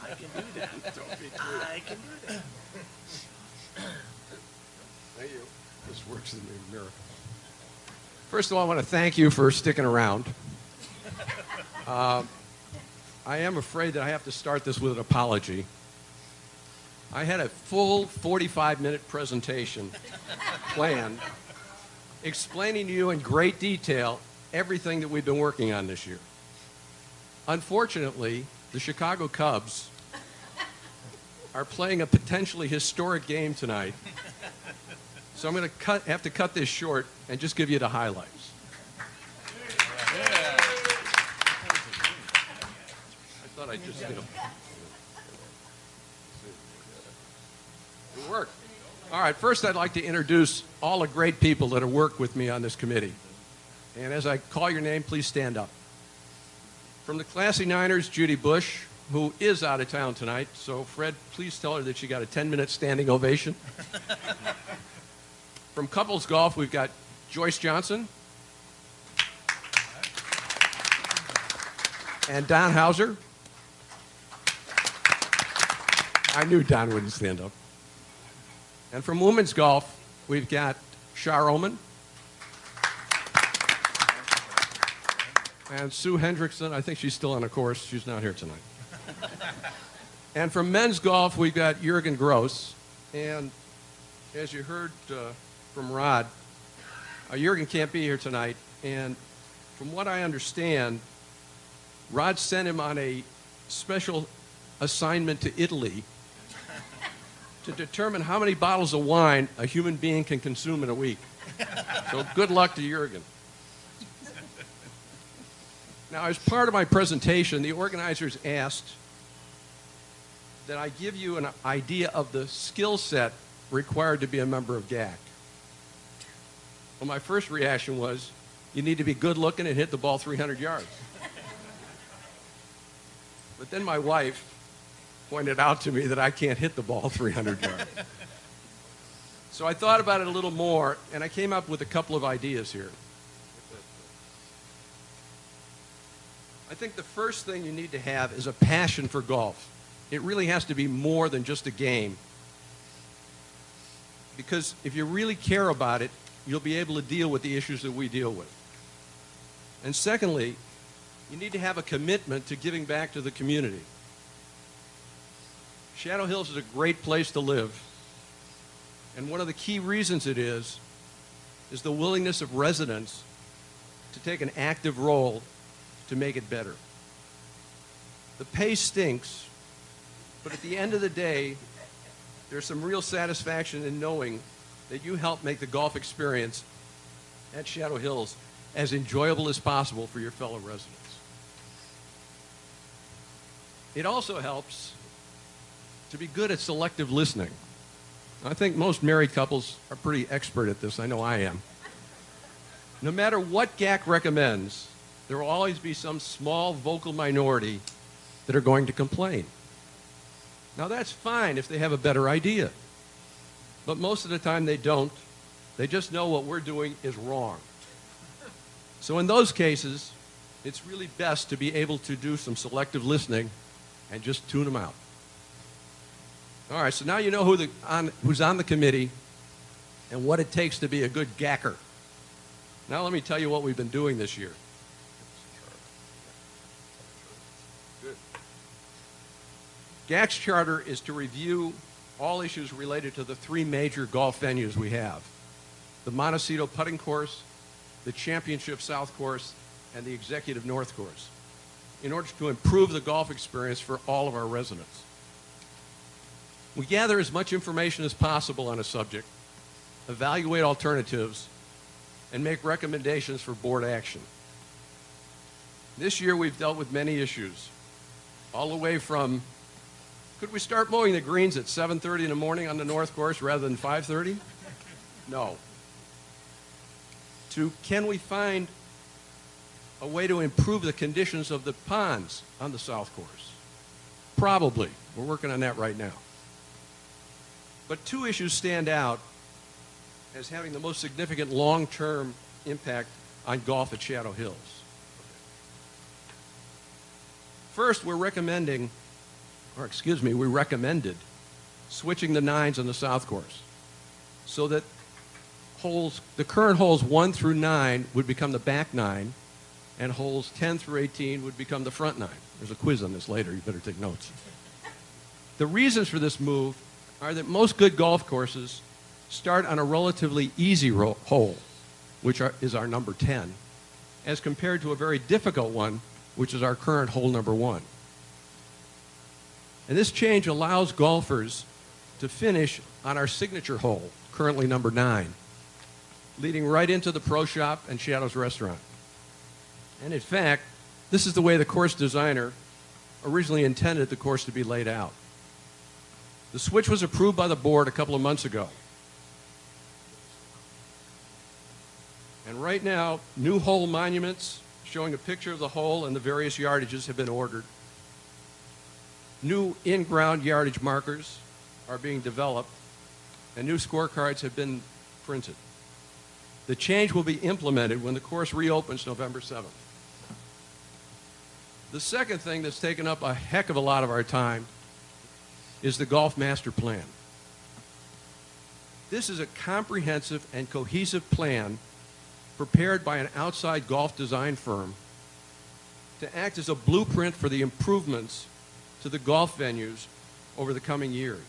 I can do that. I can do that. Thank you. This works as a miracle. First of all, I want to thank you for sticking around. I am afraid that I have to start this with an apology. I had a full 45-minute presentation planned explaining to you in great detail everything that we've been working on this year. Unfortunately, the Chicago Cubs are playing a potentially historic game tonight, so I'm going to have to cut this short and just give you the highlights. I thought I'd just, It worked. All right, first I'd like to introduce all the great people that have worked with me on this committee. And as I call your name, please stand up. From the Classy Niners, Judy Bush, who is out of town tonight. So, Fred, please tell her that she got a 10-minute standing ovation. From Couples Golf, we've got Joyce Johnson and Don Hauser. I knew Don wouldn't stand up. And from women's golf, we've got Shar Oman and Sue Hendrickson. I think she's still on the course. She's not here tonight. And from men's golf, we've got Jurgen Gross. And as you heard from Rod, Jurgen can't be here tonight. And from what I understand, Rod sent him on a special assignment to Italy to determine how many bottles of wine a human being can consume in a week. So good luck to Jurgen. Now, as part of my presentation, the organizers asked that I give you an idea of the skill set required to be a member of GAC. Well, my first reaction was, you need to be good looking and hit the ball 300 yards. But then my wife pointed out to me that I can't hit the ball 300 yards. So I thought about it a little more, and I came up with a couple of ideas here. I think the first thing you need to have is a passion for golf. It really has to be more than just a game. Because if you really care about it, you'll be able to deal with the issues that we deal with. And secondly, you need to have a commitment to giving back to the community. Shadow Hills is a great place to live. And one of the key reasons it is the willingness of residents to take an active role to make it better. The pay stinks, but at the end of the day, there's some real satisfaction in knowing that you help make the golf experience at Shadow Hills as enjoyable as possible for your fellow residents. It also helps to be good at selective listening. I think most married couples are pretty expert at this. I know I am. No matter what GAC recommends, there will always be some small vocal minority that are going to complain. Now, that's fine if they have a better idea. But most of the time they don't. They just know what we're doing is wrong. So in those cases, it's really best to be able to do some selective listening and just tune them out. All right, so now you know who's on the committee and what it takes to be a good GACer. Now let me tell you what we've been doing this year. Good. GAC's charter is to review all issues related to the three major golf venues we have: the Montecito Putting Course, the Championship South Course, and the Executive North Course, in order to improve the golf experience for all of our residents. We gather as much information as possible on a subject, evaluate alternatives, and make recommendations for board action. This year we've dealt with many issues, all the way from, could we start mowing the greens at 7:30 in the morning on the North Course rather than 5:30? No. To, can we find a way to improve the conditions of the ponds on the South Course? Probably. We're working on that right now. But two issues stand out as having the most significant long-term impact on golf at Shadow Hills. First, we recommended switching the nines on the south course so that the current holes 1 through 9 would become the back 9, and holes 10 through 18 would become the front 9. There's a quiz on this later. You better take notes. The reasons for this move are that most good golf courses start on a relatively easy hole, which is our number 10, as compared to a very difficult one, which is our current hole number 1. And this change allows golfers to finish on our signature hole, currently number 9, leading right into the pro shop and Shadow's restaurant. And in fact, this is the way the course designer originally intended the course to be laid out. The switch was approved by the board a couple of months ago. And right now, new hole monuments showing a picture of the hole and the various yardages have been ordered. New in-ground yardage markers are being developed, and new scorecards have been printed. The change will be implemented when the course reopens November 7th. The second thing that's taken up a heck of a lot of our time is the Golf Master Plan. This is a comprehensive and cohesive plan prepared by an outside golf design firm to act as a blueprint for the improvements to the golf venues over the coming years.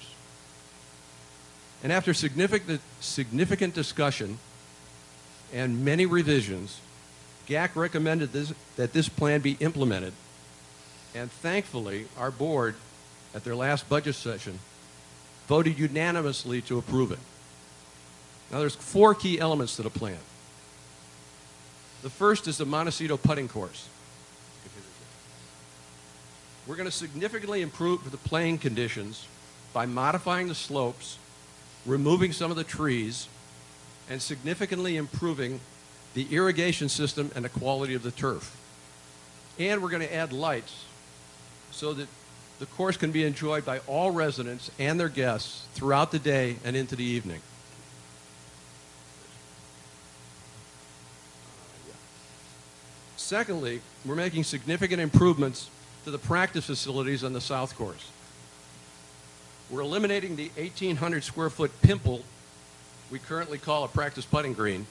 And after significant discussion and many revisions, GAC recommended that this plan be implemented, and thankfully, our board, at their last budget session, voted unanimously to approve it. Now, there's 4 key elements to the plan. The first is the Montecito putting course. We're going to significantly improve the playing conditions by modifying the slopes, removing some of the trees, and significantly improving the irrigation system and the quality of the turf. And we're going to add lights so that the course can be enjoyed by all residents and their guests throughout the day and into the evening. Secondly, we're making significant improvements to the practice facilities on the south course. We're eliminating the 1,800 square foot pimple we currently call a practice putting green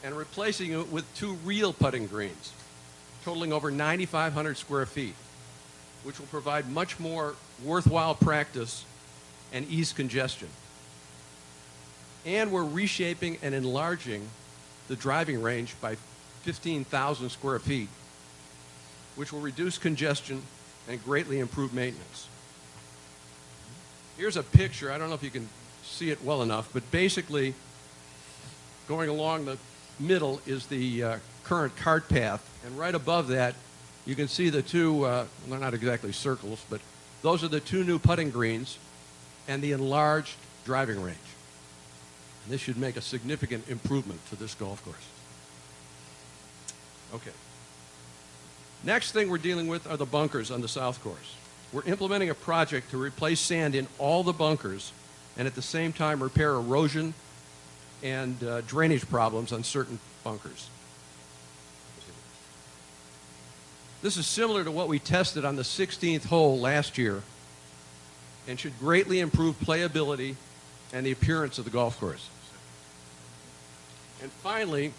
and replacing it with 2 real putting greens, totaling over 9,500 square feet, which will provide much more worthwhile practice and ease congestion. And we're reshaping and enlarging the driving range by 15,000 square feet, which will reduce congestion and greatly improve maintenance. Here's a picture. I don't know if you can see it well enough, but basically going along the middle is the current cart path, and right above that you can see the 2, they're not exactly circles, but those are the 2 new putting greens and the enlarged driving range. And this should make a significant improvement to this golf course. Okay. Next thing we're dealing with are the bunkers on the south course. We're implementing a project to replace sand in all the bunkers and at the same time repair erosion and drainage problems on certain bunkers. This is similar to what we tested on the 16th hole last year and should greatly improve playability and the appearance of the golf course. And finally,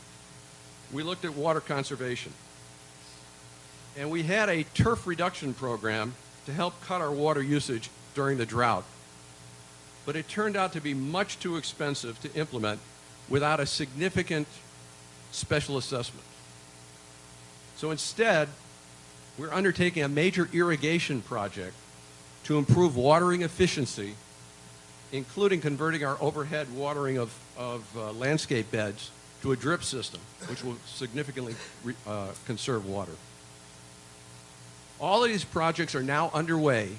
we looked at water conservation. And we had a turf reduction program to help cut our water usage during the drought. But it turned out to be much too expensive to implement without a significant special assessment. So instead, we're undertaking a major irrigation project to improve watering efficiency, including converting our overhead watering of landscape beds to a drip system, which will significantly conserve water. All of these projects are now underway,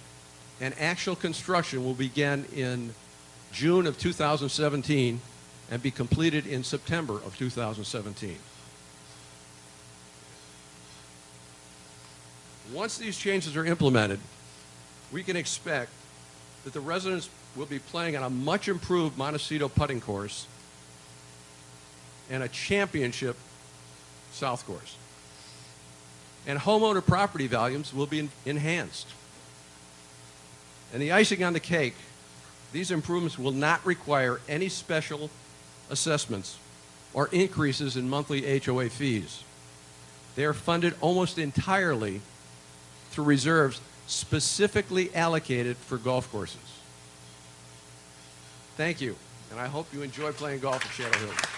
and actual construction will begin in June of 2017 and be completed in September of 2017. Once these changes are implemented, we can expect that the residents will be playing on a much improved Montecito putting course and a championship south course. and homeowner property values will be enhanced. And the icing on the cake, these improvements will not require any special assessments or increases in monthly HOA fees. They are funded almost entirely through reserves specifically allocated for golf courses. Thank you, and I hope you enjoy playing golf at Shadow Hills.